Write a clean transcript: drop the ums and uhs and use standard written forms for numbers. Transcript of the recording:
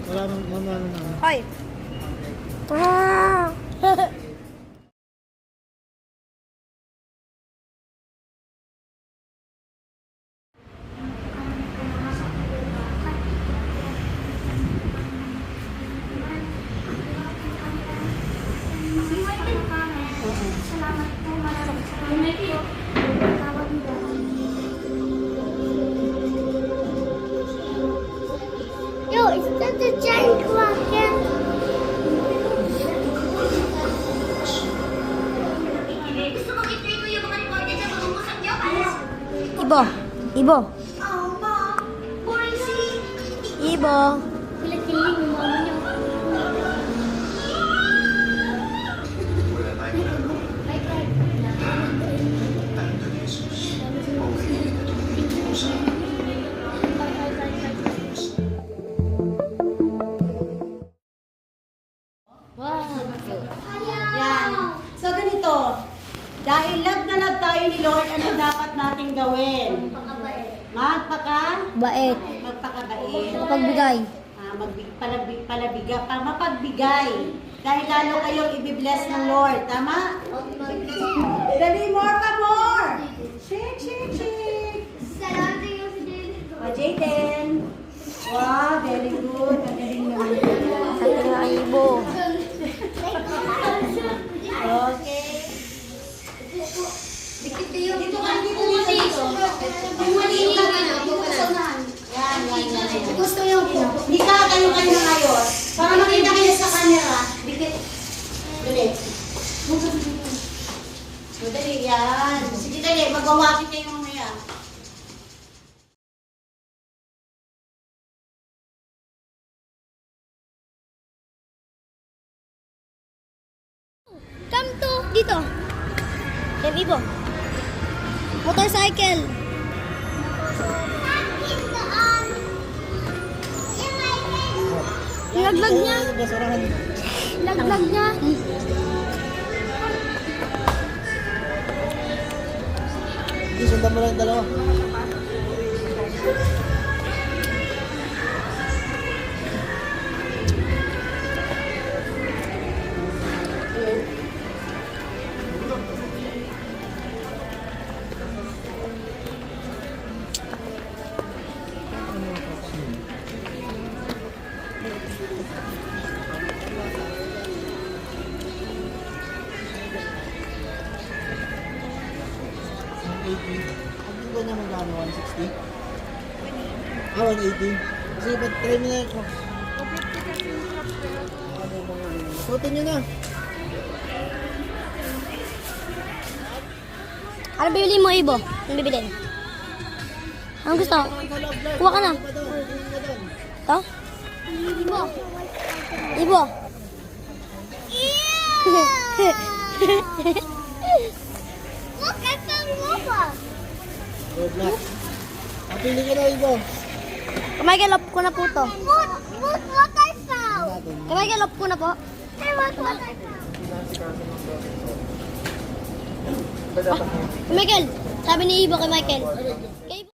Wala nang mamano na. Hoy. Salamat po, Yo, is that the giant kraken? Gusto mong i-play ko yung mga recorded na mag-uusap niyo? Ibo. Ibo. Oh, Mom. Horsey. Ibo. Kilig-kilig yung mama niyo. Wow. Yan. So ganito, dahil love na love tayo ni Lord, ano dapat natin gawin? Bait. Mapagbigay. Mapagbigay. Mapagbigay. Dahil lalo kayong ibibless ng Lord. Tama? Dali, more pa more. Shake, shake, shake. Salamat yung si David. O, Jaden. Wow, very good. Magaling naman. Sa Ibo. Okay. Dito ka, dito dito. Bumalik ka na. Yan, yan, yan. Gusto yung Hindi ka kayo na ngayon. Para makita kayo sa camera. Dikit. Dali. Dali, yan. Sige, dali. Magwawakit kayo mamaya. Come to dito. Team Ibo. Motorcycle. Laglag niya. Basurahan. Laglag niya. Hindi, sundan mo lang yung dalawa. Ang ba niya magkano? 160? Ah, 180. Sige, ba't try mo na ito? Suotin nyo na. Ano bibili mo, Ibo? Ano bibilin? Anong gusto? Kuha ka na. To? Ibo. Ibo. Look at the robot. Roblox. Pili ka na, Ibo. Kumagalop ko na po to. Look what I found. Kumagalop ko na po. Hey, look what I found. Michael, sabi ni Ibo kay Michael. Kay Ibo.